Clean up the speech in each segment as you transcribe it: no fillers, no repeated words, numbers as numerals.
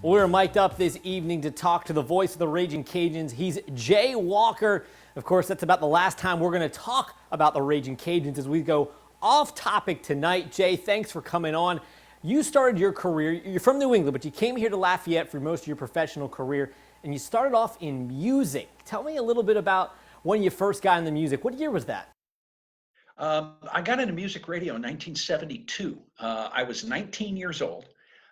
Well, we're mic'd up this evening to talk to the voice of the Raging Cajuns. He's Jay Walker. Of course, that's about the last time we're going to talk about the Raging Cajuns as we go off topic tonight. Jay, thanks for coming on. You started your career, you're from New England, but you came here to Lafayette for most of your professional career, and you started off in music. Tell me a little bit about when you first got into music. What year was that? I got into music radio in 1972. I was 19 years old.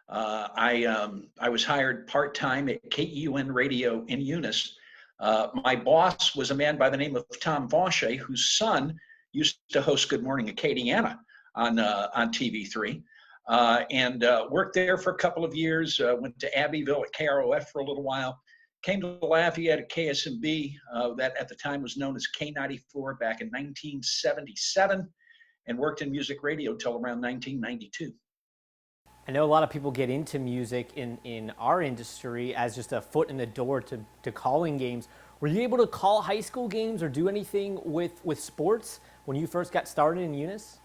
I was hired part time at KEUN Radio in Eunice. My boss was a man by the name of Tom Vache, whose son used to host Good Morning Acadiana on TV3, and worked there for a couple of years. Went to Abbeville at KROF for a little while. Came to Lafayette at KSMB, that at the time was known as K94 back in 1977, and worked in music radio till around 1992. I know a lot of people get into music in our industry as just a foot in the door to calling games. Were you able to call high school games or do anything with sports when you first got started in Eunice?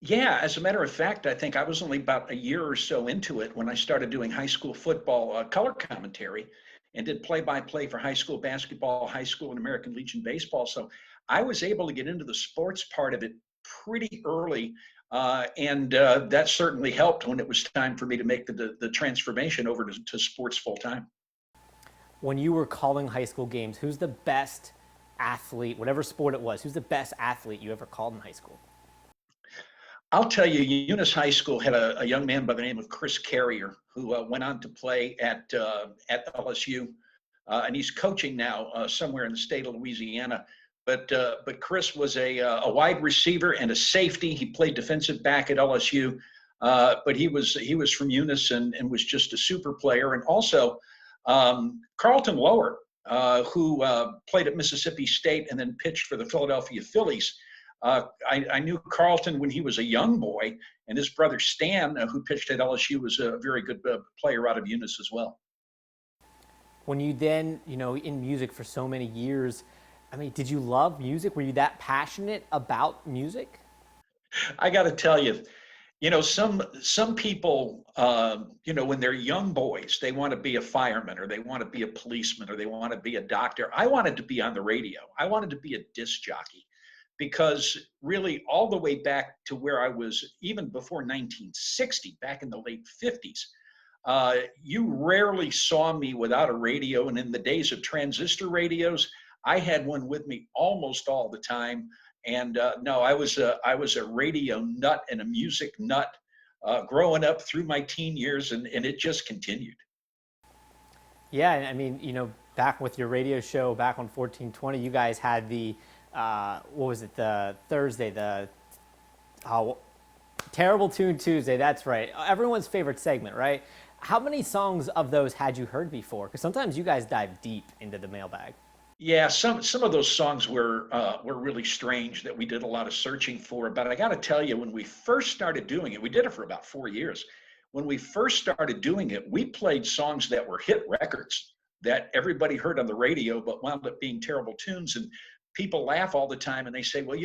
Yeah, as a matter of fact, I think I was only about a year or so into it when I started doing high school football color commentary and did play-by-play for high school basketball, high school and American Legion baseball. So I was able to get into the sports part of it pretty early, and that certainly helped when it was time for me to make the transformation over to sports full-time. When you were calling high school games, who's the best athlete, whatever sport it was, who's the best athlete you ever called in high school? I'll tell you, Eunice High School had a young man by the name of Chris Carrier who went on to play at LSU, and he's coaching now somewhere in the state of Louisiana. But Chris was a wide receiver and a safety. He played defensive back at LSU, but he was from Eunice and was just a super player. And also Carlton Lower, who played at Mississippi State and then pitched for the Philadelphia Phillies. I knew Carlton when he was a young boy, and his brother Stan, who pitched at LSU, was a very good player out of Eunice as well. When you then, in music for so many years, I mean, did you love music? Were you that passionate about music? I got to tell you, some people, when they're young boys, they want to be a fireman or they want to be a policeman or they want to be a doctor. I wanted to be on the radio. I wanted to be a disc jockey. Because really all the way back to where I was, even before 1960, back in the late 50s, you rarely saw me without a radio. And in the days of transistor radios, I had one with me almost all the time. And no, I was a radio nut and a music nut growing up through my teen years, and it just continued. Yeah, I mean, back with your radio show back on 1420, you guys had the what was it, the Thursday, the Terrible Tune Tuesday, that's right. Everyone's favorite segment, right? How many songs of those had you heard before? Because sometimes you guys dive deep into the mailbag. Yeah, some of those songs were really strange that we did a lot of searching for. But I got to tell you, when we first started doing it, we did it for about 4 years. When we first started doing it, we played songs that were hit records that everybody heard on the radio, but wound up being terrible tunes. And people laugh all the time and they say, well,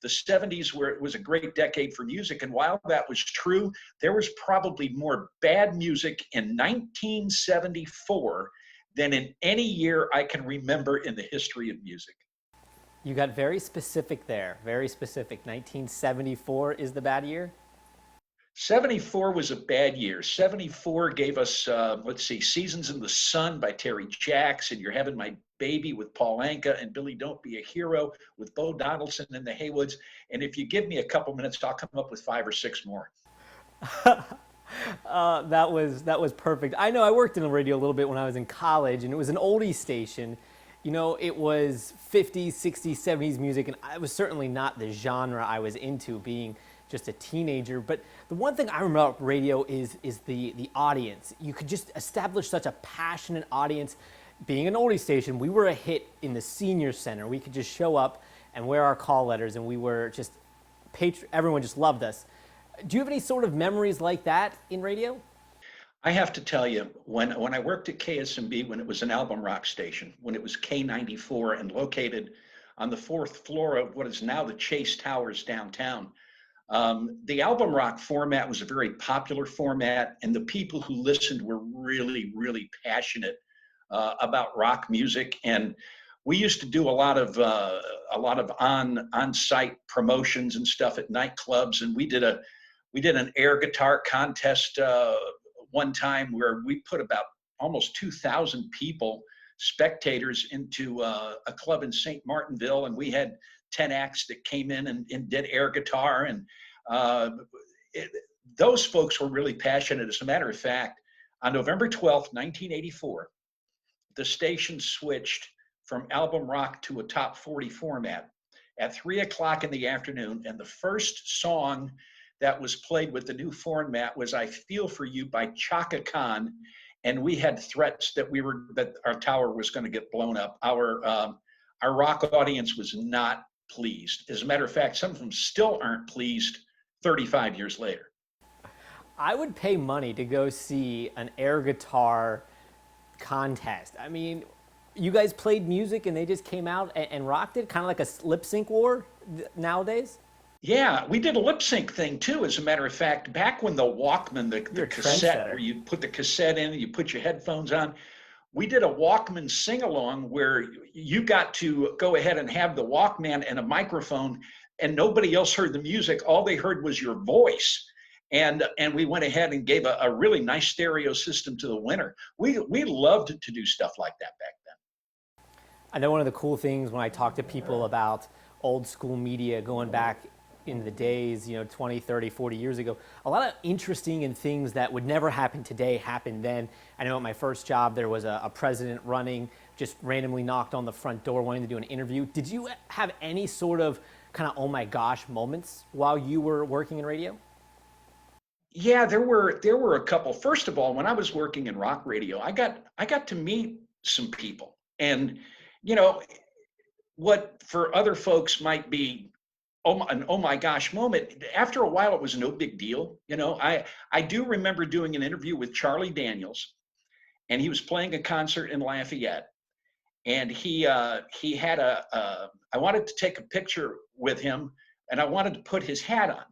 the 70s was a great decade for music. And while that was true, there was probably more bad music in 1974 than in any year I can remember in the history of music. You got very specific there, very specific. 1974 is the bad year? 74 was a bad year. 74 gave us, Seasons in the Sun by Terry Jacks, and You're Having My Baby with Paul Anka, and Billy Don't Be a Hero with Bo Donaldson and the Haywoods. And if you give me a couple minutes, I'll come up with 5 or 6 more. That was perfect. I know I worked in the radio a little bit when I was in college, and it was an oldie station. It was 50s, 60s, 70s music, and it was certainly not the genre I was into being just a teenager. But the one thing I remember about radio is the audience. You could just establish such a passionate audience. Being an oldie station, we were a hit in the senior center. We could just show up and wear our call letters, and we were just everyone just loved us. Do you have any sort of memories like that in radio? I have to tell you, when I worked at KSMB, when it was an album rock station, when it was K94 and located on the 4th floor of what is now the Chase Towers downtown, The album rock format was a very popular format, and the people who listened were really, really passionate about rock music. And we used to do a lot of on-site promotions and stuff at nightclubs, and we did an air guitar contest one time where we put about almost 2,000 people, spectators, into a club in St. Martinville, and we had 10 acts that came in and did air guitar. And uh, it, those folks were really passionate. As a matter of fact, on November 12th, 1984, the station switched from album rock to a top 40 format at 3 o'clock in the afternoon. And the first song that was played with the new format was I Feel For You by Chaka Khan. And we had threats that that our tower was going to get blown up. Our rock audience was not pleased. As a matter of fact, some of them still aren't pleased 35 years later. I would pay money to go see an air guitar contest. I mean, you guys played music and they just came out and rocked it, kind of like a lip sync war nowadays. Yeah, we did a lip sync thing too. As a matter of fact, back when the Walkman, You're the a cassette where trendsetter. you put the cassette in and you put your headphones on, we did a Walkman sing along where you got to go ahead and have the Walkman and a microphone, and nobody else heard the music. All they heard was your voice. And we went ahead and gave a really nice stereo system to the winner. We loved to do stuff like that back then. I know one of the cool things when I talk to people about old school media going back in the days, 20, 30, 40 years ago, a lot of interesting and things that would never happen today happened then. I know at my first job, there was a president running, just randomly knocked on the front door wanting to do an interview. Did you have any sort of kind of, oh my gosh, moments while you were working in radio? Yeah, there were a couple. First of all, when I was working in rock radio, I got to meet some people. And you know, what for other folks might be an oh my gosh moment, after a while it was no big deal. I do remember doing an interview with Charlie Daniels, and he was playing a concert in Lafayette, and he had I wanted to take a picture with him, and I wanted to put his hat on,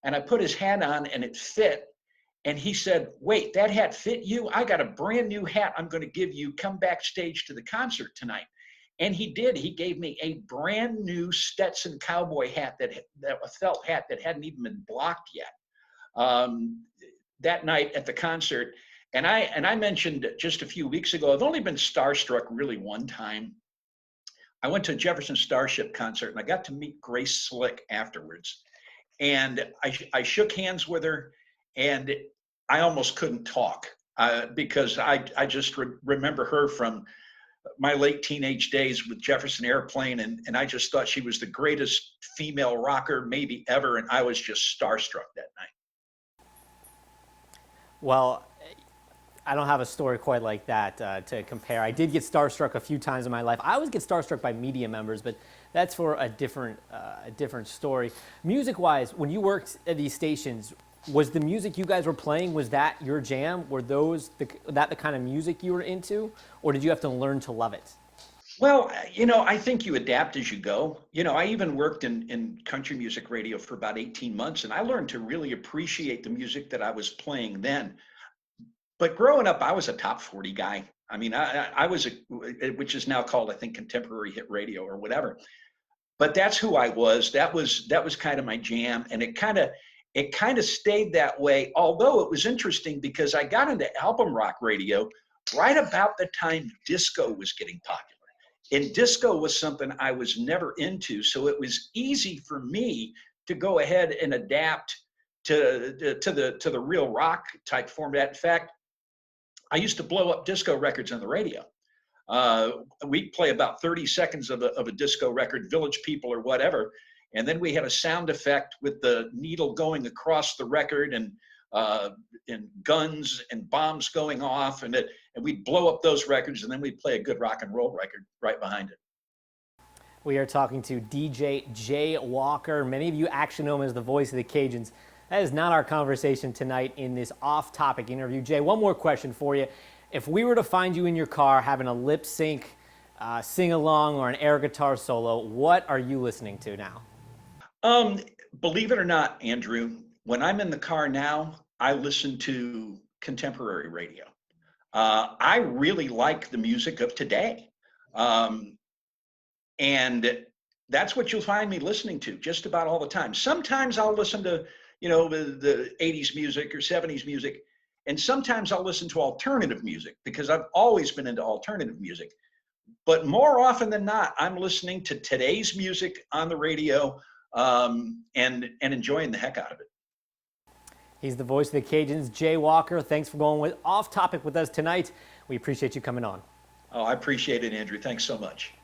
and I put his hat on and it fit. And he said, "Wait, that hat fit you? I got a brand new hat I'm going to give you. Come backstage to the concert tonight." And he did. He gave me a brand new Stetson cowboy hat, that a felt hat that hadn't even been blocked yet. Um, that night at the concert, and I mentioned just a few weeks ago, I've only been starstruck really one time. I went to a Jefferson Starship concert, and I got to meet Grace Slick afterwards. And I shook hands with her, and I almost couldn't talk because I just remember her from my late teenage days with Jefferson Airplane, and I just thought she was the greatest female rocker maybe ever, and I was just starstruck that night. Well, I don't have a story quite like that to compare. I did get starstruck a few times in my life. I always get starstruck by media members, but that's for a different story. Music-wise, when you worked at these stations, was the music you guys were playing, was that your jam? Were that the kind of music you were into, or did you have to learn to love it? Well, I think you adapt as you go. I even worked in country music radio for about 18 months, and I learned to really appreciate the music that I was playing then. But growing up, I was a top 40 guy. I mean, I was which is now called, I think, contemporary hit radio or whatever. But that's who I was. That was kind of my jam, and it kind of stayed that way. Although it was interesting because I got into album rock radio right about the time disco was getting popular. And disco was something I was never into, so it was easy for me to go ahead and adapt to the real rock type format. In fact, I used to blow up disco records on the radio. Uh, we'd play about 30 seconds of a disco record, Village People or whatever, and then we had a sound effect with the needle going across the record, uh, and guns and bombs going off, and we'd blow up those records, and then we'd play a good rock and roll record right behind it. We are talking to DJ Jay Walker. Many of you actually know him as the voice of the Cajuns. That is not our conversation tonight in this off-topic interview. Jay, one more question for you. If we were to find you in your car having a lip sync, sing along, or an air guitar solo, what are you listening to now? Um, Believe it or not, Andrew, when I'm in the car now, I listen to contemporary radio. I really like the music of today. Um, and that's what you'll find me listening to just about all the time. Sometimes I'll listen to, the 80s music or 70s music, and sometimes I'll listen to alternative music because I've always been into alternative music. But more often than not, I'm listening to today's music on the radio, and enjoying the heck out of it. He's the voice of the Cajuns, Jay Walker. Thanks for going off topic with us tonight. We appreciate you coming on. Oh, I appreciate it, Andrew. Thanks so much.